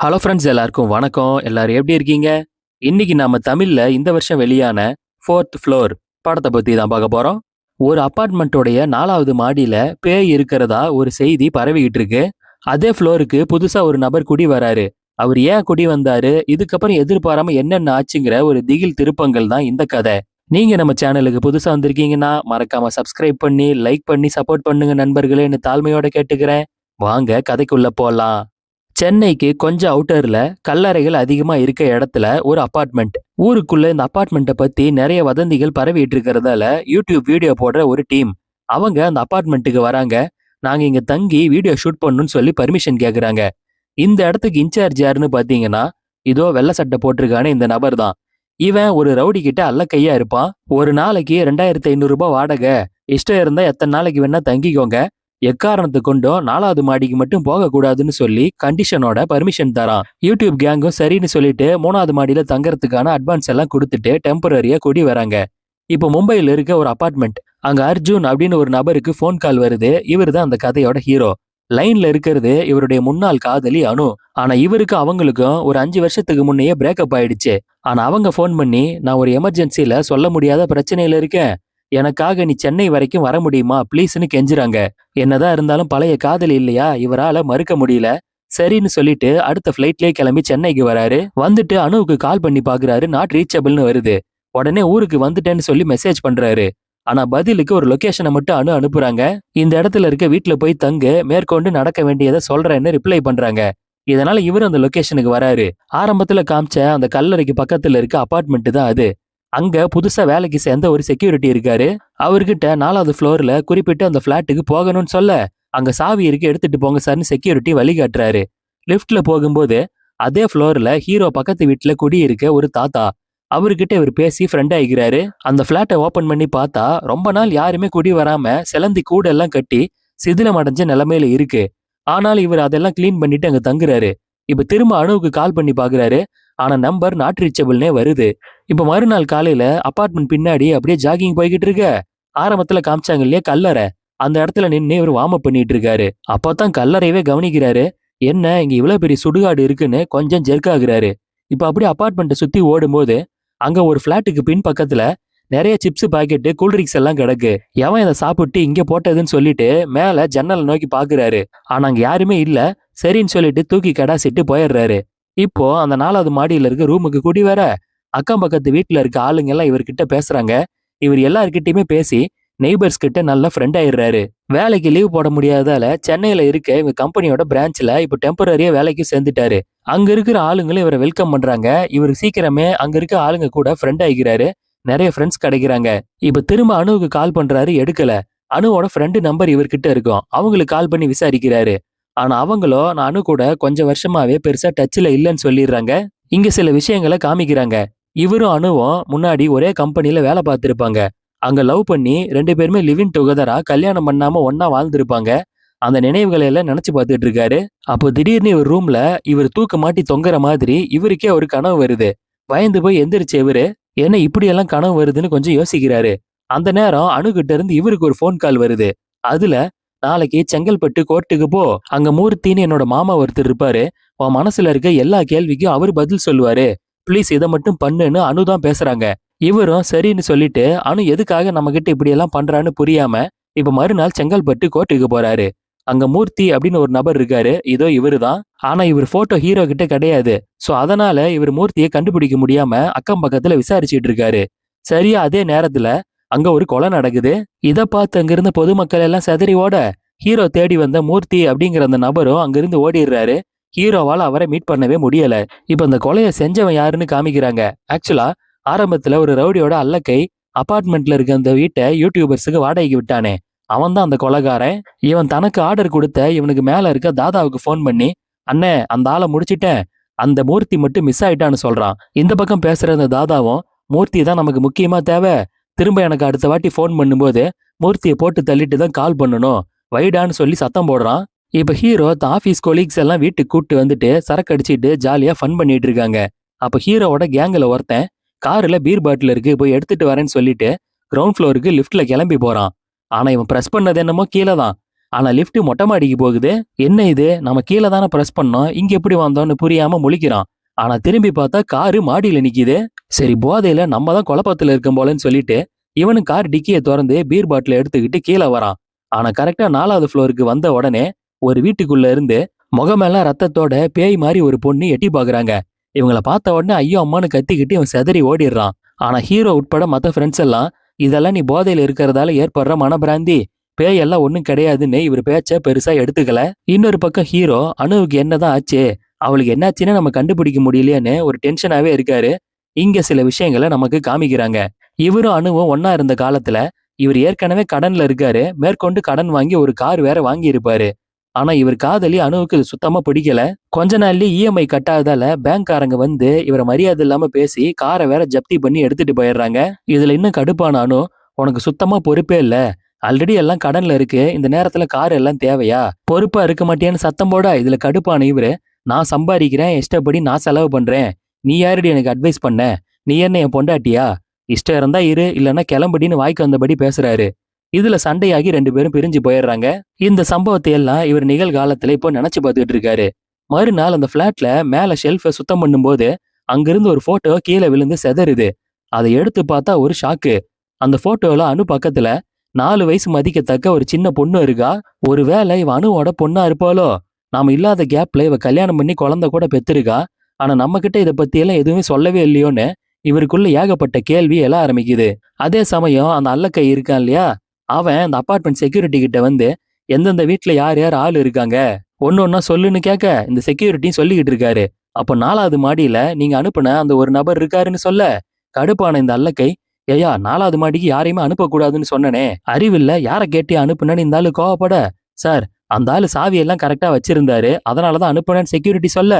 Hello friends, எல்லாருக்கும் வணக்கம். எல்லாரும் எப்படி இருக்கீங்க? இன்னைக்கு நாம தமிழ்ல இந்த வருஷம் வெளியான ஃபோர்த் ஃப்ளோர் படத்தை பத்தி தான் பார்க்க போறோம். ஒரு அபார்ட்மெண்ட்டோடைய 4வது மாடியில பேய் இருக்கிறதா ஒரு செய்தி பரவிக்கிட்டு இருக்கு. அதே ஃப்ளோருக்கு புதுசா ஒரு நபர் குடி வராரு. அவர் ஏன் குடி வந்தாரு, இதுக்கப்புறம் எதிர்பாராம என்னென்ன ஆச்சுங்கிற ஒரு திகில் திருப்பங்கள் தான் இந்த கதை. நீங்க நம்ம சேனலுக்கு புதுசா வந்திருக்கீங்கன்னா மறக்காம சப்ஸ்கிரைப் பண்ணி லைக் பண்ணி சப்போர்ட் பண்ணுங்க நண்பர்களேன்னு தாழ்மையோட கேட்டுக்கிறேன். வாங்க கதைக்குள்ள போலாம். சென்னைக்கு கொஞ்சம் அவுட்டர்ல கல்லறைகள் அதிகமா இருக்க இடத்துல ஒரு அபார்ட்மெண்ட். ஊருக்குள்ள இந்த அபார்ட்மெண்ட்டை பத்தி நிறைய வதந்திகள் பரவிட்டு இருக்கிறதால யூடியூப் வீடியோ போடுற ஒரு டீம் அவங்க அந்த அபார்ட்மெண்ட்டுக்கு வராங்க. நாங்க இங்க தங்கி வீடியோ ஷூட் பண்ணணும்னு சொல்லி பர்மிஷன் கேக்குறாங்க. இந்த இடத்துக்கு இன்சார்ஜ் யாருன்னு பாத்தீங்கன்னா, இதோ வெள்ளை சட்டை போட்டிருக்கானே இந்த நபர் தான். இவன் ஒரு ரவுடி கிட்ட அல்ல கையா இருப்பான். ஒரு நாளைக்கு 2500 ரூபாய் வாடகை, இஷ்டம் இருந்தா எத்தனை நாளைக்கு வேணா தங்கிக்கோங்க, எக்காரணத்தை கொண்டும் 4வது மாடிக்கு மட்டும் போக கூடாதுன்னு சொல்லி கண்டிஷனோட பர்மிஷன் தரான். யூடியூப் கேங்கும் சரின்னு சொல்லிட்டு 3வது மாடியில தங்கறதுக்கான அட்வான்ஸ் எல்லாம் கொடுத்துட்டு டெம்பரரியா குடி வராங்க. இப்போ மும்பையில் இருக்க ஒரு அபார்ட்மெண்ட். அங்க அர்ஜுன் அப்படின்னு ஒரு நபருக்கு ஃபோன் கால் வருது. இவர் தான் அந்த கதையோட ஹீரோ. லைன்ல இருக்கிறது இவருடைய முன்னாள் காதலி அனு. ஆனா இவருக்கு அவங்களுக்கும் ஒரு 5 வருஷத்துக்கு முன்னையே பிரேக்கப் ஆயிடுச்சு. ஆனா அவங்க ஃபோன் பண்ணி, நான் ஒரு எமர்ஜென்சில சொல்ல முடியாத பிரச்சனையில இருக்கேன், எனக்காக நீ சென்னை வரைக்கும் வர முடியுமா ப்ளீஸ்னு கெஞ்சுறாங்க. என்னதான் இருந்தாலும் பழைய காதலி இல்லையா, இவரால மறுக்க முடியல. சரின்னு சொல்லிட்டு அடுத்த ஃபிளைட்லயே கிளம்பி சென்னைக்கு வராரு. வந்துட்டு அனுவுக்கு கால் பண்ணி பாக்குறாரு. நாட் ரீச்சபிள்னு வருது. உடனே ஊருக்கு வந்துட்டேன்னு சொல்லி மெசேஜ் பண்றாரு. ஆனா பதிலுக்கு ஒரு லொகேஷனை மட்டும் அனுப்புறாங்க. இந்த இடத்துல இருக்க வீட்டுல போய் தங்கு, மேற்கொண்டு நடக்க வேண்டியதை சொல்றேன்னு ரிப்ளை பண்றாங்க. இதனால இவர் அந்த லொகேஷனுக்கு வராரு. ஆரம்பத்துல காமிச்ச அந்த கல்லறைக்கு பக்கத்துல இருக்க அபார்ட்மெண்ட் தான் அது. அங்க புதுசா வேலைக்கு சேர்ந்த ஒரு செக்யூரிட்டி இருக்காரு. அவர்கிட்ட 4வது ஃப்ளோர்ல குறிப்பிட்டு அந்த பிளாட்டுக்கு போகணும்னு சொல்ல, அங்க சாவி இருக்கு எடுத்துட்டு போங்க சார்னு செக்யூரிட்டி வழிகாட்டுறாரு. லிஃப்ட்ல போகும்போது அதே ஃப்ளோர்ல ஹீரோ பக்கத்து வீட்டுல குடி இருக்க ஒரு தாத்தா. அவர்கிட்ட இவர் பேசி ஃப்ரெண்ட் ஆகிக்கிறாரு. அந்த பிளாட்டை ஓபன் பண்ணி பார்த்தா ரொம்ப நாள் யாருமே குடி வராம சிலந்தி கூட எல்லாம் கட்டி சிதிலம் அடைஞ்ச நிலைமையில இருக்கு. ஆனாலும் இவர் அதெல்லாம் கிளீன் பண்ணிட்டு அங்க தங்குறாரு. இப்ப திரும்ப அணுவுக்கு கால் பண்ணி பாக்குறாரு. ஆனா நம்பர் நாட் ரீச்சபிள்னே வருது. இப்ப மறுநாள் காலையில அபார்ட்மெண்ட் பின்னாடி அப்படியே ஜாகிங் போய்கிட்டு இருக்க. ஆரம்பத்துல காமிச்சாங்க இல்லையா கல்லறை, அந்த இடத்துல நின்று இவர் வார்ம் அப் பண்ணிட்டு இருக்காரு. அப்பதான் கல்லறையவே கவனிக்கிறாரு. என்ன இங்க இவ்வளவு பெரிய சுடுகாடு இருக்குன்னு கொஞ்சம் ஜெர்க் ஆகுறாரு. இப்ப அப்படியே அபார்ட்மெண்ட்டை சுத்தி ஓடும்போது அங்க ஒரு பிளாட்டுக்கு பின் பக்கத்துல நிறைய சிப்ஸ் பாக்கெட்டு கூல்ட்ரிங்க்ஸ் எல்லாம் கிடக்கு. எவன் இதை சாப்பிட்டு இங்க போட்டதுன்னு சொல்லிட்டு மேல ஜன்னலை நோக்கி பாக்குறாரு. ஆனா அங்க யாருமே இல்ல. சரின்னு சொல்லிட்டு தூக்கி கடாசிட்டு போயிடுறாரு. இப்போ அந்த 4வது மாடியில இருக்க ரூமுக்கு கூடி வர அக்கம் பக்கத்து வீட்டுல இருக்க ஆளுங்க எல்லாம் இவர்கிட்ட பேசுறாங்க. இவர் எல்லார்கிட்டயுமே பேசி நெய்பர்ஸ் கிட்ட நல்ல ஃப்ரெண்ட் ஆயிடுறாரு. வேலைக்கு லீவ் போட முடியாதால சென்னையில இருக்க இவங்க கம்பெனியோட பிரான்ச்ல இப்போ டெம்பரரியா வேலைக்கு சேர்ந்துட்டாரு. அங்க இருக்கிற ஆளுங்களும் இவரை வெல்கம் பண்றாங்க. இவர் சீக்கிரமே அங்க இருக்க ஆளுங்க கூட ஃப்ரெண்ட் ஆகிக்கிறாரு. நிறைய ஃப்ரெண்ட்ஸ் கிடைக்கிறாங்க. இப்ப திரும்ப அணுவுக்கு கால் பண்றாரு, எடுக்கல. அணுவோட ஃப்ரெண்டு நம்பர் இவர்கிட்ட இருக்கும். அவங்களுக்கு கால் பண்ணி விசாரிக்கிறாரு. ஆனா அவங்களோ நான் அணு கூட கொஞ்சம் வருஷமாவே பெருசா டச்ல இல்லைன்னு சொல்லிடுறாங்க. இங்க சில விஷயங்களை காமிக்கிறாங்க. இவரும் அணுவும் முன்னாடி ஒரே கம்பெனில வேலை பார்த்திருப்பாங்க. அங்க லவ் பண்ணி 2 பேருமே லிவிங் டுகெதரா கல்யாணம் பண்ணாம ஒன்னா வாழ்ந்திருப்பாங்க. அந்த நினைவுகளை எல்லாம் நினைச்சு பார்த்துட்டு இருக்காரு. அப்போ திடீர்னு இவர் ரூம்ல இவர் தூக்க மாட்டி தொங்குற மாதிரி இவருக்கே ஒரு கனவு வருது. பயந்து போய் எந்திரிச்ச இவரு, என்ன இப்படி எல்லாம் கனவு வருதுன்னு கொஞ்சம் யோசிக்கிறாரு. அந்த நேரம் அணுகிட்ட இருந்து இவருக்கு ஒரு ஃபோன் கால் வருது. அதுல, நாளைக்கு செங்கல்பட்டு கோர்ட்டுக்கு போ, அங்க மூர்த்தின்னு என்னோட மாமா ஒருத்தர் இருப்பாரு, உன் மனசுல இருக்க எல்லா கேள்விக்கும் அவரு பதில் சொல்லுவாரு, ப்ளீஸ் இதை மட்டும் பண்ணுன்னு அணுதான் பேசுறாங்க. இவரும் சரின்னு சொல்லிட்டு அணு எதுக்காக நம்ம கிட்ட இப்படி எல்லாம் பண்றான்னு புரியாம இப்ப மறுநாள் செங்கல்பட்டு கோர்ட்டுக்கு போறாரு. அங்க மூர்த்தி அப்படின்னு ஒரு நபர் இருக்காரு. இதோ இவரு தான். ஆனா இவர் போட்டோ ஹீரோ கிட்ட கிடையாது. சோ அதனால இவர் மூர்த்தியை கண்டுபிடிக்க முடியாம அக்கம் பக்கத்துல விசாரிச்சுட்டு இருக்காரு. சரியா அதே நேரத்துல அங்க ஒரு கொலை நடக்குது. இத பார்த்து அங்கிருந்த பொதுமக்கள் எல்லாம் செதறி ஓட, ஹீரோ தேடி வந்த மூர்த்தி அப்படிங்கிற அந்த நபரும் அங்கிருந்து ஓடிடுறாரு. ஹீரோவால அவரை மீட் பண்ணவே முடியல. இப்ப அந்த கொலையை செஞ்சவன் யாருன்னு காமிக்கிறாங்க. ஆக்சுவலா ஆரம்பத்துல ஒரு ரவுடியோட அல்லக்கை அபார்ட்மெண்ட்ல இருக்க அந்த வீட்டை யூடியூபர்ஸுக்கு வாடகைக்கு விட்டானே, அவன் தான் அந்த கொலைகாரன். இவன் தனக்கு ஆர்டர் கொடுத்த இவனுக்கு மேல இருக்க தாதாவுக்கு ஃபோன் பண்ணி, அண்ணே அந்த ஆளை முடிச்சிட்டேன், அந்த மூர்த்தி மட்டும் மிஸ் ஆயிட்டான்னு சொல்றான். இந்த பக்கம் பேசுற அந்த தாதாவும், மூர்த்தி தான் நமக்கு முக்கியமா தேவை, திரும்ப எனக்கு அடுத்த வாட்டி ஃபோன் பண்ணும்போது மூர்த்தியை போட்டு தள்ளிட்டு தான் கால் பண்ணணும், வைடான்னு சொல்லி சத்தம் போடுறான். இப்ப ஹீரோ ஆபீஸ் கொலீக்ஸ் எல்லாம் வீட்டுக்கு கூப்பிட்டு வந்துட்டு சரக்கு அடிச்சிட்டு ஜாலியா ஃபன் பண்ணிட்டு இருக்காங்க. அப்ப ஹீரோவோட கேங்ல ஒருத்தன் கார்ல பீர் பாட்டில் இருக்கு போய் எடுத்துட்டு வரேன்னு சொல்லிட்டு கிரவுண்ட் ஃப்ளோருக்கு லிஃப்ட்ல கிளம்பி போறான். ஆனா இவன் பிரஸ் பண்ணது என்னமோ கீழே தான். ஆனா லிஃப்ட் மொட்டை மாடிக்கு போகுது. என்ன இது, நம்ம கீழே தானே பிரஸ் பண்ணோம், இங்க எப்படி வந்தோம்னு புரியாம முழிக்கிறான். ஆனா திரும்பி பார்த்தா காரு மாடியில நிக்குது. சரி, போதையில நம்ம தான் குழப்பத்துல இருக்கோம் போலன்னு சொல்லிட்டு இவனு கார் டிக்கியை திறந்து பீர் பாட்டில எடுத்துக்கிட்டு கீழே வரான். ஆனா கரெக்டா 4வது ஃப்ளோருக்கு வந்த உடனே ஒரு வீட்டுக்குள்ள இருந்து முகமெல்லாம் ரத்தத்தோட பேய் மாதிரி ஒரு பொண்ணு எட்டி பாக்குறாங்க. இவங்கள பார்த்த உடனே ஐயோ அம்மான்னு கத்திக்கிட்டு இவன் செதறி ஓடிடுறான். ஆனா ஹீரோ உட்பட மத்த ஃப்ரெண்ட்ஸ் எல்லாம் இதெல்லாம் நீ போதையில இருக்கிறதால ஏற்படுற மனபிராந்தி, பேய் எல்லாம் ஒண்ணும் கிடையாதுன்னு இவர் பேச்ச பெருசா எடுத்துக்கல. இன்னொரு பக்கம் ஹீரோ அணுவுக்கு என்னதான் ஆச்சு, அவளுக்கு என்னாச்சுன்னு நம்ம கண்டுபிடிக்க முடியலையேன்னு ஒரு டென்ஷனாவே இருக்காரு. இங்க சில விஷயங்களை நமக்கு காமிக்கிறாங்க. இவரும் அணுவும் ஒன்னா இருந்த காலத்துல இவர் ஏற்கனவே கடன்ல இருக்காரு. மேற்கொண்டு கடன் வாங்கி ஒரு கார் வேற வாங்கி இருப்பாரு. ஆனா இவர் காதலி அணுவுக்கு இது சுத்தமா பிடிக்கல. கொஞ்ச நாள்லயே இஎம்ஐ கட்டாததால பேங்க்காரங்க வந்து இவரை மரியாதை இல்லாம பேசி காரை வேற ஜப்தி பண்ணி எடுத்துட்டு போயிடுறாங்க. இதுல இன்னும் கடுப்பான அணு, உனக்கு சுத்தமா பொறுப்பே இல்ல, ஆல்ரெடி எல்லாம் கடன்ல இருக்கு, இந்த நேரத்துல கார் எல்லாம் தேவையா, பொறுப்பா இருக்க மாட்டேன்னு சத்தம் போட இதுல கடுப்பான இவரு, நான் சம்பாதிக்கிறேன், இஷ்டப்படி நான் செலவு பண்றேன், நீ யாரடி எனக்கு அட்வைஸ் பண்ண, நீ என்ன என் பொண்டாட்டியா, இஷ்டம் இருந்தா இரு, இல்லைன்னா கிளம்படின்னு வாய்க்கு வந்தபடி பேசுறாரு. இதுல சண்டையாகி 2 பேரும் பிரிஞ்சு போயிடுறாங்க. இந்த சம்பவத்தை எல்லாம் இவர் நிகழ்காலத்துல இப்போ நினைச்சு பார்த்துட்டு இருக்காரு. மறுநாள் அந்த பிளாட்ல மேல ஷெல்ஃபை சுத்தம் பண்ணும்போது அங்கிருந்து ஒரு போட்டோ கீழே விழுந்து செதறுது. அதை எடுத்து பார்த்தா ஒரு ஷாக்கு. அந்த போட்டோல அணு பக்கத்துல 4 வயசு மதிக்கத்தக்க ஒரு சின்ன பொண்ணு இருக்கா. ஒருவேளை இவ அணுவோட பொண்ணா இருப்பாளோ? நாம இல்லாத கேப்ல இவ கல்யாணம் பண்ணி குழந்தை கூட பெத்திருக்கா. ஆனா நம்ம கிட்ட இதை பத்தி எல்லாம் எதுவுமே சொல்லவே இல்லையோன்னு இவருக்குள்ள ஏகப்பட்ட கேள்வி எல்லாம் ஆரம்பிக்குது. அதே சமயம் அந்த அல்லக்கை இருக்கான் இல்லையா, அவன் அந்த அபார்ட்மெண்ட் செக்யூரிட்டி கிட்ட வந்து எந்தெந்த வீட்டுல யார் யார் ஆள் இருக்காங்க ஒன்னு ஒன்னா சொல்லுன்னு கேட்க இந்த செக்யூரிட்டியும் சொல்லிக்கிட்டு இருக்காரு. அப்போ 4வது மாடியில நீங்க அனுப்புன அந்த ஒரு நபர் இருக்காருன்னு சொல்ல கடுப்பான இந்த அல்லக்கை, ஏயா 4வது மாடிக்கு யாரையுமே அனுப்பக்கூடாதுன்னு சொன்னனே, அறிவில்ல, யாரை கேட்டி அனுப்புனேன்னு இந்த ஆளு கோவப்பட, சார் அந்த ஆளு சாவியெல்லாம் கரெக்டா வச்சிருந்தாரு, அதனாலதான் அனுப்புனேன்னு செக்யூரிட்டி சொல்ல,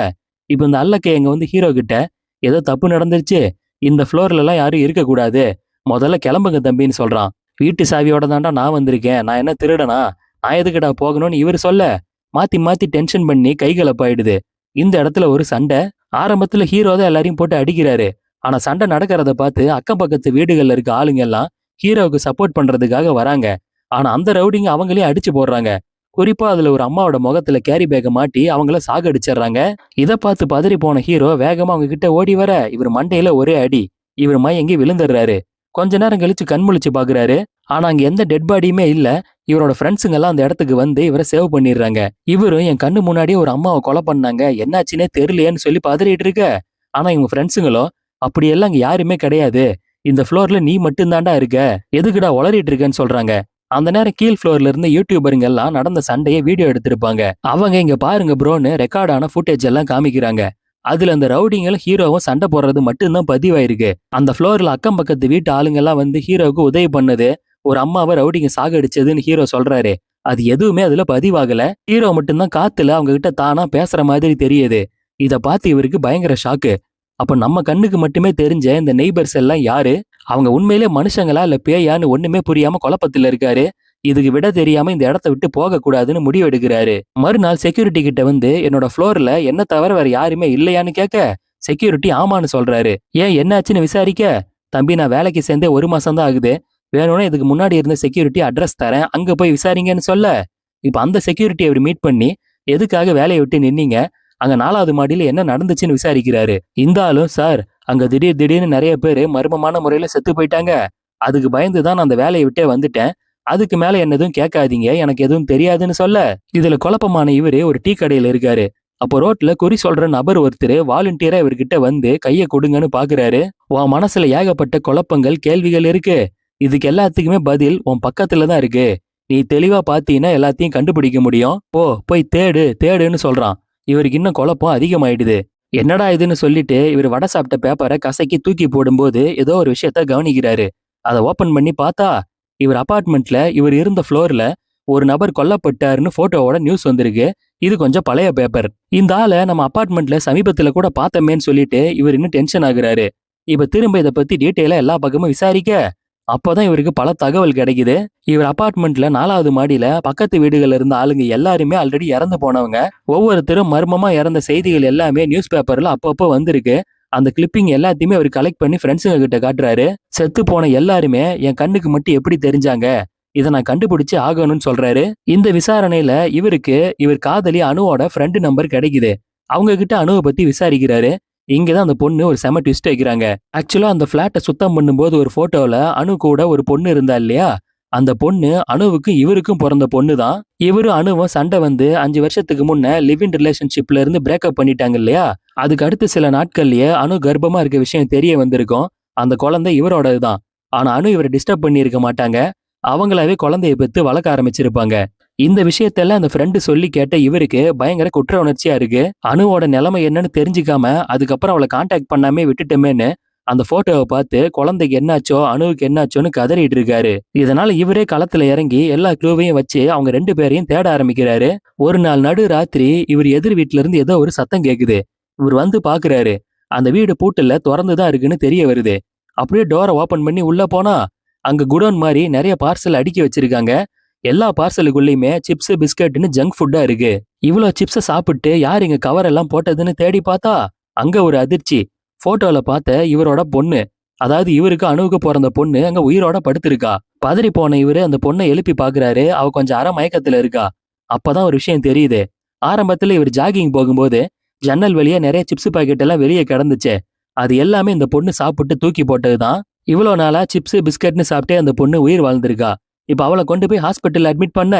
இப்போ இந்த அல்லக்கை எங்க வந்து ஹீரோ கிட்ட ஏதோ தப்பு நடந்துருச்சு, இந்த ஃப்ளோர்ல எல்லாம் யாரும் இருக்கக்கூடாது, முதல்ல கிளம்புங்க தம்பின்னு சொல்றான். வீட்டு சாவியோட தாண்டா நான் வந்திருக்கேன், நான் என்ன திருடனா, நான் எதுக்கிட்ட போகணும்னு இவர் சொல்ல மாத்தி மாத்தி டென்ஷன் பண்ணி கைகலப்பாயிடுது. இந்த இடத்துல ஒரு சண்டை. ஆரம்பத்துல ஹீரோ தான் எல்லாரையும் போட்டு அடிக்கிறாரு. ஆனா சண்டை நடக்கிறத பார்த்து அக்கம் பக்கத்து வீடுகள்ல இருக்க ஆளுங்க எல்லாம் ஹீரோவுக்கு சப்போர்ட் பண்றதுக்காக வராங்க. ஆனா அந்த ரவுடிங்க அவங்களே அடிச்சு போடுறாங்க. குறிப்பா அதுல ஒரு அம்மாவோட முகத்துல கேரி பேக்கை மாட்டி அவங்கள சாகடிச்சிடுறாங்க. இதை பார்த்து பதறி போன ஹீரோ வேகமா அவங்க கிட்ட ஓடி வர இவர் மண்டையில ஒரே அடி. இவர் மயங்கி விழுந்துடுறாரு. கொஞ்ச நேரம் கழிச்சு கண்முழிச்சு பாக்குறாரு. ஆனா அங்க எந்த டெட் பாடியுமே இல்ல. இவரோட ஃப்ரெண்ட்ஸுங்க எல்லாம் அந்த இடத்துக்கு வந்து இவரை சேவ் பண்ணிடுறாங்க. இவரும் என் கண்ணு முன்னாடியே ஒரு அம்மாவை கொலை பண்ணாங்க, என்னாச்சுன்னே தெரியலையேன்னு சொல்லி பதறிட்டு இருக்க. ஆனா இவங்க ஃப்ரெண்ட்ஸுங்களும் அப்படியெல்லாம் அங்க யாருமே கிடையாது, இந்த ஃப்ளோர்ல நீ மட்டும்தாண்டா இருக்க, எதுக்குடா உளறிட்டு இருக்கேன்னு சொல்றாங்க. அந்த நேரம் கீழ் ஃப்ளோர்ல இருந்து யூடியூபருங்க எல்லாம் நடந்த சண்டையை வீடியோ எடுத்திருப்பாங்க. அவங்க இங்க பாருங்க ப்ரோன்னு ரெக்கார்டான ஃபுட்டேஜ் எல்லாம் காமிக்கிறாங்க. அதுல அந்த ரவுடிங்களும் ஹீரோவும் சண்டை போடுறது மட்டும்தான் பதிவாயிருக்கு. அந்த ஃப்ளோர்ல அக்கம் பக்கத்து வீட்டு ஆளுங்க எல்லாம் வந்து ஹீரோவுக்கு உதவி பண்ணது, ஒரு அம்மாவை ரவுடிங்க சாகடிச்சதுன்னு ஹீரோ சொல்றாரு. அது எதுவுமே அதுல பதிவாகல. ஹீரோ மட்டும்தான் காத்துல அவங்க கிட்ட தானா பேசுற மாதிரி தெரியுது. இத பார்த்து இவருக்கு பயங்கர ஷாக்கு. அப்ப நம்ம கண்ணுக்கு மட்டுமே தெரிஞ்ச இந்த நெய்பர்ஸ் எல்லாம் யாரு, அவங்க உண்மையிலே மனுஷங்களா இல்ல பேயான்னு ஒண்ணுமே புரியாம குழப்பத்துல இருக்காரு. இதுக்கு விட தெரியாம இந்த இடத்த விட்டு போக கூடாதுன்னு முடிவு எடுக்கிறாரு. மறுநாள் செக்யூரிட்டி கிட்ட வந்து என்னோட ஃப்ளோர்ல என்ன தவிர வேற யாருமே இல்லையான்னு கேட்க செக்யூரிட்டி ஆமான்னு சொல்றாரு. ஏன் என்னாச்சுன்னு விசாரிக்க, தம்பி நான் வேலைக்கு சேர்ந்தே 1 மாசம் தான் ஆகுது, வேணும்னா இதுக்கு முன்னாடி இருந்த செக்யூரிட்டி அட்ரஸ் தரேன், அங்க போய் விசாரிங்கன்னு சொல்ல, இப்ப அந்த செக்யூரிட்டி அவர் மீட் பண்ணி எதுக்காக வேலையை விட்டு நின்னீங்க, அங்க 4வது மாடியில என்ன நடந்துச்சுன்னு விசாரிக்கிறாரு. இந்த ஆளும், சார் அங்க திடீர்னு நிறைய பேரு மர்மமான முறையில செத்து போயிட்டாங்க, அதுக்கு பயந்துதான் நான் அந்த வேலையை விட்டே வந்துட்டேன், அதுக்கு மேல என்ன எதுவும் கேட்காதீங்க, எனக்கு எதுவும் தெரியாதுன்னு சொல்ல, இதுல குழப்பமான இவரு ஒரு டீ கடையில இருக்காரு. அப்போ ரோட்ல குறி சொல்ற நபர் ஒருத்தர் வாலண்டியரா இவர்கிட்ட வந்து கைய கொடுங்கன்னு பாக்குறாரு. உன் மனசுல ஏகப்பட்ட குழப்பங்கள் கேள்விகள் இருக்கு, இதுக்கு எல்லாத்துக்குமே பதில் உன் பக்கத்துல தான் இருக்கு, நீ தெளிவா பாத்தீங்கன்னா எல்லாத்தையும் கண்டுபிடிக்க முடியும், போய் தேடுன்னு சொல்றான். இவருக்கு இன்னும் குழப்பம் அதிகமாயிடுது. என்னடா இதுன்னு சொல்லிட்டு இவர் வடை சாப்பிட்ட பேப்பரை கசக்கி தூக்கி போடும்போது ஏதோ ஒரு விஷயத்த கவனிக்கிறாரு. அதை ஓபன் பண்ணி பார்த்தா இவர் அபார்ட்மெண்ட்ல இவர் இருந்த ஃப்ளோர்ல ஒரு நபர் கொல்லப்பட்டாருன்னு போட்டோவோட நியூஸ் வந்திருக்கு. இது கொஞ்சம் பழைய பேப்பர். இந்த ஆளை நம்ம அபார்ட்மெண்ட்ல சமீபத்துல கூட பார்த்தோமேன்னு சொல்லிட்டு இவர் இன்னும் டென்ஷன் ஆகுறாரு. இப்ப திரும்ப இதை பத்தி டீட்டெயிலா எல்லா பக்கமும் விசாரிக்க அப்போதான் இவருக்கு பல தகவல் கிடைக்குது. இவர் அபார்ட்மெண்ட்ல 4வது மாடியில பக்கத்து வீடுகள்ல இருந்த ஆளுங்க எல்லாருமே ஆல்ரெடி இறந்து போனவங்க. ஒவ்வொருத்தரும் மர்மமா இறந்த செய்திகள் எல்லாமே நியூஸ் பேப்பர்ல அப்பப்போ வந்திருக்கு. அந்த கிளிப்பிங் எல்லாத்தையுமே அவர் கலெக்ட் பண்ணி ஃப்ரெண்ட்ஸுங்க கிட்ட காட்டுறாரு. செத்து போன எல்லாருமே என் கண்ணுக்கு மட்டும் எப்படி தெரிஞ்சாங்க, இதை நான் கண்டுபிடிச்சு ஆகணும்னு சொல்றாரு. இந்த விசாரணையில இவர் காதலி அனுவோட ஃப்ரெண்டு நம்பர் கிடைக்குது. அவங்க கிட்ட அனுவை பத்தி விசாரிக்கிறாரு. இங்கதான் அந்த பொண்ணு ஒரு செம ட்விஸ்ட் வைக்கிறாங்க. ஆக்சுவலா அந்த பிளாட்டை சுத்தம் பண்ணும்போது ஒரு போட்டோல அனு கூட ஒரு பொண்ணு இருந்தா இல்லையா, அந்த பொண்ணு அனுவுக்கும் இவருக்கும் பிறந்த பொண்ணு தான். இவரும் அனுவும் சண்டை வந்து 5 வருஷத்துக்கு முன்ன லிவ் இன் ரிலேஷன்ஷிப்ல இருந்து பிரேக்கப் பண்ணிட்டாங்க இல்லையா, அதுக்கு அடுத்து சில நாட்கள்லயே அனு கர்ப்பமா இருக்க விஷயம் தெரிய வந்திருக்கும். அந்த குழந்தை இவரோடதுதான். ஆனா அனு இவரை டிஸ்டர்ப் பண்ணி இருக்க மாட்டாங்க. அவங்களாவே குழந்தைய பெத்து வளர்க்க ஆரம்பிச்சிருப்பாங்க. இந்த விஷயத்தெல்லாம் அந்த ஃப்ரெண்டு சொல்லி கேட்ட இவருக்கு பயங்கர குற்ற உணர்ச்சியா இருக்கு. அனுவோட நிலைமை என்னன்னு தெரிஞ்சுக்காம அதுக்கப்புறம் அவளை கான்டாக்ட் பண்ணாமே விட்டுட்டோமேன்னு அந்த போட்டோவை பார்த்து குழந்தைக்கு என்னாச்சோ அணுவுக்கு என்னாச்சோன்னு கதறிட்டு இருக்காரு. இதனால இவரே களத்துல இறங்கி எல்லா க்ளூவையும் வச்சு அவங்க 2 பேரையும் தேட ஆரம்பிக்கிறாரு. ஒரு நாள் நடு ராத்திரி இவர் எதிர் வீட்டுல இருந்து ஏதோ ஒரு சத்தம் கேக்குது. இவர் வந்து பாக்குறாரு. அந்த வீடு பூட்டுல திறந்துதான் இருக்குன்னு தெரிய வருது. அப்படியே டோரை ஓபன் பண்ணி உள்ள போனா அங்க குடோன் மாதிரி நிறைய பார்சல் அடுக்கி வச்சிருக்காங்க. எல்லா பார்சலுக்குள்ளயுமே சிப்ஸ் பிஸ்கட்னு ஜங்க் ஃபுட்டா இருக்கு. இவ்வளோ சிப்ஸை சாப்பிட்டு யார் இங்க கவர் எல்லாம் போட்டதுன்னு தேடி பார்த்தா அங்க ஒரு அதிர்ச்சி. போட்டோல பார்த்த இவரோட பொண்ணு, அதாவது இவருக்கு அணுவுக்கு பிறந்த பொண்ணு அங்க உயிரோட படுத்திருக்கா. பதறி போன இவரு அந்த பொண்ணை எழுப்பி பாக்குறாரு. அவ கொஞ்சம் அரை மயக்கத்துல இருக்கா. அப்பதான் ஒரு விஷயம் தெரியுது. ஆரம்பத்துல இவர் ஜாகிங் போகும்போது ஜன்னல் வழியா நிறைய சிப்ஸ் பாக்கெட் எல்லாம் வெளியே கிடந்துச்சு. அது எல்லாமே இந்த பொண்ணு சாப்பிட்டு தூக்கி போட்டதுதான். இவ்வளோ நாளா சிப்ஸ் பிஸ்கட்னு சாப்பிட்டே அந்த பொண்ணு உயிர் வாழ்ந்திருக்கா. இப்ப அவளை கொண்டு போய் ஹாஸ்பிட்டல் அட்மிட் பண்ண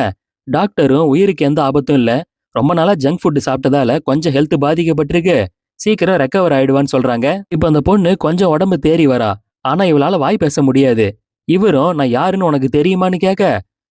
டாக்டரும் உயிருக்கு எந்த ஆபத்தும் இல்ல, ரொம்ப நாளா ஜங்க் ஃபுட் சாப்பிட்டதால கொஞ்சம் ஹெல்த் பாதிக்கப்பட்டிருக்கு, சீக்கிரம் ரெக்கவர் ஆயிடுவான்னு சொல்றாங்க. இப்ப அந்த பொண்ணு கொஞ்சம் உடம்பு தேறி வரா. ஆனா இவளால வாய் பேச முடியாது. இவரும் நான் யாருன்னு உனக்கு தெரியுமான்னு கேட்க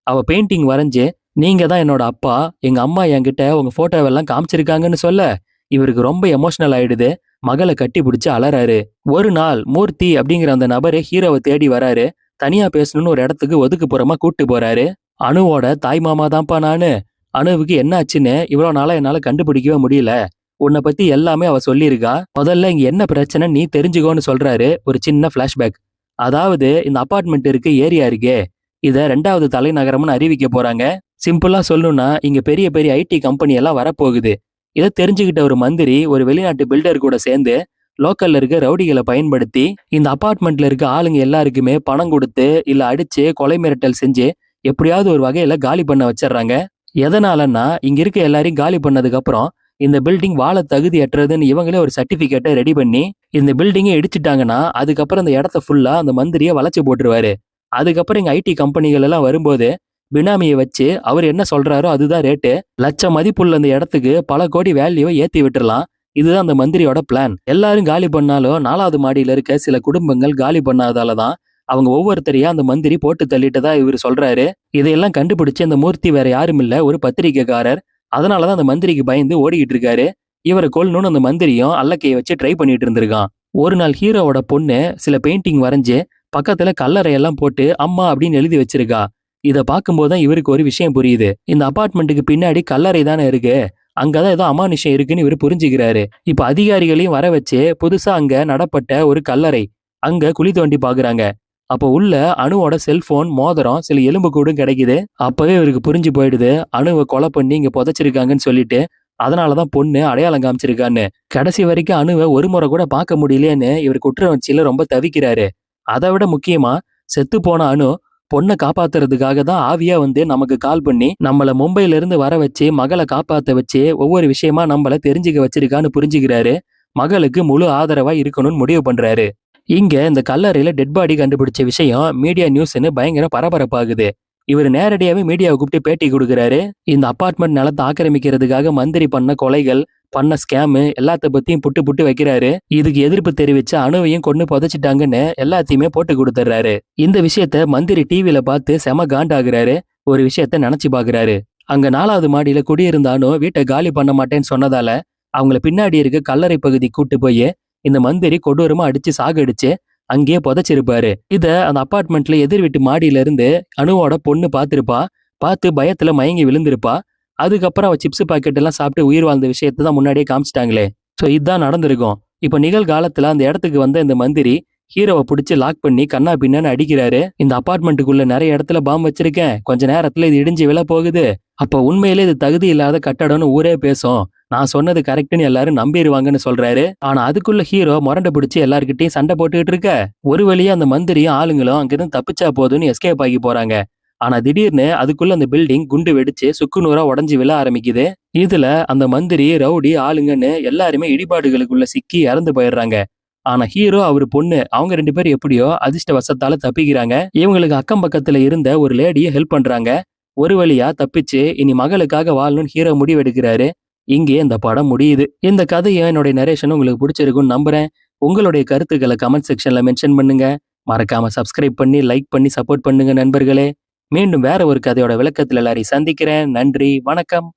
அவ பெயிண்டிங் வரைஞ்சு நீங்க தான் என்னோட அப்பா, எங்க அம்மா என்கிட்ட உங்க போட்டோவெல்லாம் காமிச்சிருக்காங்கன்னு சொல்ல இவருக்கு ரொம்ப எமோஷனல் ஆயிடுது. மகளை கட்டி பிடிச்சு அலறாரு. ஒரு நாள் மூர்த்தி அப்படிங்கிற அந்த நபரே ஹீரோவை தேடி வராரு. தனியா பேசணும்னு ஒரு இடத்துக்கு ஒதுக்குப்புறமா கூட்டு போறாரு. அணுவோட தாய் மாமா தான்ப்பா நானு. அணுவுக்கு என்ன ஆச்சுன்னு இவ்வளவு நாளா என்னால கண்டுபிடிக்கவே முடியல. உன்னை பத்தி எல்லாமே அவ சொல்லியிருக்கா. முதல்ல இங்க என்ன பிரச்சனை நீ தெரிஞ்சுக்கோன்னு சொல்றாரு. ஒரு சின்ன பிளாஷ்பேக். அதாவது இந்த அபார்ட்மெண்ட் இருக்கு, ஏரியா இருக்கே, இத 2வது தலைநகரம்னு அறிவிக்க போறாங்க. சிம்பிளா சொல்லணும்னா இங்க பெரிய பெரிய ஐடி கம்பெனி எல்லாம் வரப்போகுது. இதை தெரிஞ்சுக்கிட்ட ஒரு மந்திரி ஒரு வெளிநாட்டு பில்டர் கூட சேர்ந்து லோக்கல்ல இருக்க ரவுடிகளை பயன்படுத்தி இந்த அபார்ட்மெண்ட்ல இருக்க ஆளுங்க எல்லாருக்குமே பணம் கொடுத்து இல்ல அடிச்சு கொலை மிரட்டல் செஞ்சு எப்படியாவது ஒரு வகையில காலி பண்ண வச்சிடறாங்க. எதனாலன்னா இங்க இருக்க எல்லாரையும் காலி பண்ணதுக்கு அப்புறம் இந்த பில்டிங் வாழ தகுதியற்றதுன்னு இவங்களே ஒரு சர்டிபிகேட்டை ரெடி பண்ணி இந்த பில்டிங்கை இடிச்சிட்டாங்கன்னா அதுக்கப்புறம் அந்த இடத்த ஃபுல்லா அந்த மந்திரியை வளைச்சு போட்டுருவாரு. அதுக்கப்புறம் இங்க ஐடி கம்பெனிகள் எல்லாம் வரும்போது பினாமியை வச்சு அவர் என்ன சொல்றாரோ அதுதான் ரேட்டு. லட்சம் மதிப்புள்ள அந்த இடத்துக்கு பல கோடி வேல்யூவை ஏத்தி விட்டுறலாம். இதுதான் அந்த மந்திரியோட பிளான். எல்லாரும் காலி பண்ணாலும் 4வது மாடியில இருக்க சில குடும்பங்கள் காலி பண்ணாதாலதான் அவங்க ஒவ்வொருத்தரையா அந்த மந்திரி போட்டு தள்ளிட்டதா இவர் சொல்றாரு. இதையெல்லாம் கண்டுபிடிச்சு அந்த மூர்த்தி வேற யாரும் இல்ல, ஒரு பத்திரிக்கைக்காரர். அதனாலதான் அந்த மந்திரிக்கு பயந்து ஓடிக்கிட்டு இருக்காரு. இவரை கொல்லணும்னு அந்த மந்திரியும் அல்லக்கையை வச்சு ட்ரை பண்ணிட்டு இருந்திருக்கான். ஒரு நாள் ஹீரோவோட பொண்ணு சில பெயிண்டிங் வரைஞ்சு பக்கத்துல கல்லறையெல்லாம் போட்டு அம்மா அப்படின்னு எழுதி வச்சிருக்கா. இதை பார்க்கும்போதுதான் இவருக்கு ஒரு விஷயம் புரியுது. இந்த அபார்ட்மெண்ட்டுக்கு பின்னாடி கல்லறை தானே இருக்கு, அங்கதான் ஏதோ அமானுஷம் இருக்குன்னு இவர் புரிஞ்சுக்கிறாரு. இப்ப அதிகாரிகளையும் வர வச்சு புதுசா அங்க நடப்பட்ட ஒரு கல்லறை அங்க குழி தோண்டி பாக்குறாங்க. அப்போ உள்ள அணுவோட செல்போன், மோதிரம், சில எலும்பு கூடும் கிடைக்குது. அப்பவே இவருக்கு புரிஞ்சு போயிடுது அணுவை கொலை பண்ணி இங்க புதைச்சிருக்காங்கன்னு சொல்லிட்டு. அதனாலதான் பொண்ணு அடையாளம் காமிச்சிருக்கான்னு. கடைசி வரைக்கும் அணுவை ஒரு முறை கூட பார்க்க முடியலன்னு இவர் குற்றவுணர்ச்சியில ரொம்ப தவிக்கிறாரு. அதை விட முக்கியமா செத்து போன அணு பொண்ணை காப்பாத்துறதுக்காக தான் ஆவியா வந்து நமக்கு கால் பண்ணி நம்மள மும்பையில இருந்து வர வச்சு மகளை காப்பாத்த வச்சு ஒவ்வொரு விஷயமா நம்மள தெரிஞ்சுக்க வச்சிருக்கான்னு புரிஞ்சுக்கிறாரு. மகளுக்கு முழு ஆதரவா இருக்கணும்னு முடிவு பண்றாரு. இங்க இந்த கல்லறையில டெட் பாடி கண்டுபிடிச்ச விஷயம் மீடியா நியூஸ்ன்னு பயங்கர பரபரப்பாகுது. இவர் நேரடியாவே மீடியாவை கூப்பிட்டு பேட்டி கொடுக்குறாரு. இந்த அபார்ட்மெண்ட் நிலத்தை ஆக்கிரமிக்கிறதுக்காக மந்திரி பண்ண கொலைகள், பண்ண ஸ்கேமு எல்லாத்த பத்தியும் புட்டு புட்டு வைக்கிறாரு. இதுக்கு எதிர்ப்பு தெரிவிச்ச அணுவையும் கொண்டு புதைச்சிட்டாங்கன்னு எல்லாத்தையுமே போட்டு கொடுத்துறாரு. இந்த விஷயத்த மந்திரி டிவியில பார்த்து செம காண்டாகிறாரு. ஒரு விஷயத்த நினைச்சு பாக்குறாரு. அங்க 4வது மாடியில குடியிருந்த அணு வீட்டை காலி பண்ண மாட்டேன்னு சொன்னதால அவங்கள பின்னாடி இருக்க கல்லறை பகுதி கூட்டு போய் இந்த மந்திரி கொடூரமா அடிச்சு சாகடிச்சு அங்கேயே புதைச்சிருப்பாரு. இத அந்த அபார்ட்மெண்ட்ல எதிர் வீட்டு மாடியில இருந்து அணுவோட பொண்ணு பார்த்திருப்பா. பார்த்து பயத்துல மயங்கி விழுந்திருப்பா. அதுக்கப்புறம் அவ சிப்ஸ் பாக்கெட் எல்லாம் சாப்பிட்டு உயிர் வாழ்ந்த விஷயத்தை தான் முன்னாடியே காமிச்சிட்டாங்களே. ஸோ இதுதான் நடந்திருக்கும். இப்போ நிகழ்காலத்துல அந்த இடத்துக்கு வந்த இந்த மந்திரி ஹீரோவை பிடிச்சி லாக் பண்ணி கண்ணா பின்னான்னு அடிக்கிறாரு. இந்த அபார்ட்மெண்ட்டுக்குள்ள நிறைய இடத்துல பாம்பு வச்சிருக்கேன், கொஞ்ச நேரத்துல இது இடிஞ்சு விழ போகுது. அப்ப உண்மையிலே இது தகுதி இல்லாத கட்டடம்னு ஊரே பேசும், நான் சொன்னது கரெக்ட்னு எல்லாரும் நம்பிடுவாங்கன்னு சொல்றாரு. ஆனா அதுக்குள்ள ஹீரோ முரண்டை பிடிச்சி எல்லார்கிட்டையும் சண்டை போட்டுக்கிட்டு இருக்க ஒரு வழியா அந்த மந்திரியும் ஆளுங்களும் அங்கிருந்து தப்பிச்சா போதுன்னு எஸ்கேப் ஆகி போறாங்க. ஆனா திடீர்னு அதுக்குள்ள அந்த பில்டிங் குண்டு வெடிச்சு சுக்குநூறா உடைஞ்சு விழ ஆரம்பிக்குது. இதுல அந்த மந்திரி, ரவுடி, ஆளுங்கன்னு எல்லாருமே இடிபாடுகளுக்குள்ள சிக்கி இறந்து போயிடுறாங்க. ஆனா ஹீரோ, அவரு பொண்ணு, அவங்க 2 பேரும் எப்படியோ அதிர்ஷ்டவசத்தால தப்பிக்கிறாங்க. இவங்களுக்கு அக்கம் பக்கத்துல இருந்த ஒரு லேடிய ஹெல்ப் பண்றாங்க. ஒரு வழியா தப்பிச்சு இனி மகளுக்காக வாழணும்னு ஹீரோ முடிவெடுக்கிறாரு. இங்கே இந்த படம் முடியுது. இந்த கதையும் என்னுடைய நரேஷனும் உங்களுக்கு பிடிச்சிருக்கும்னு நம்புறேன். உங்களுடைய கருத்துக்களை கமெண்ட் செக்ஷன்ல மென்ஷன் பண்ணுங்க. மறக்காம சப்ஸ்கிரைப் பண்ணி, லைக் பண்ணி சப்போர்ட் பண்ணுங்க நண்பர்களே. மீண்டும் வேற ஒரு கதையோட விளக்கத்துல எல்லாரையும் சந்திக்கிறேன். நன்றி, வணக்கம்.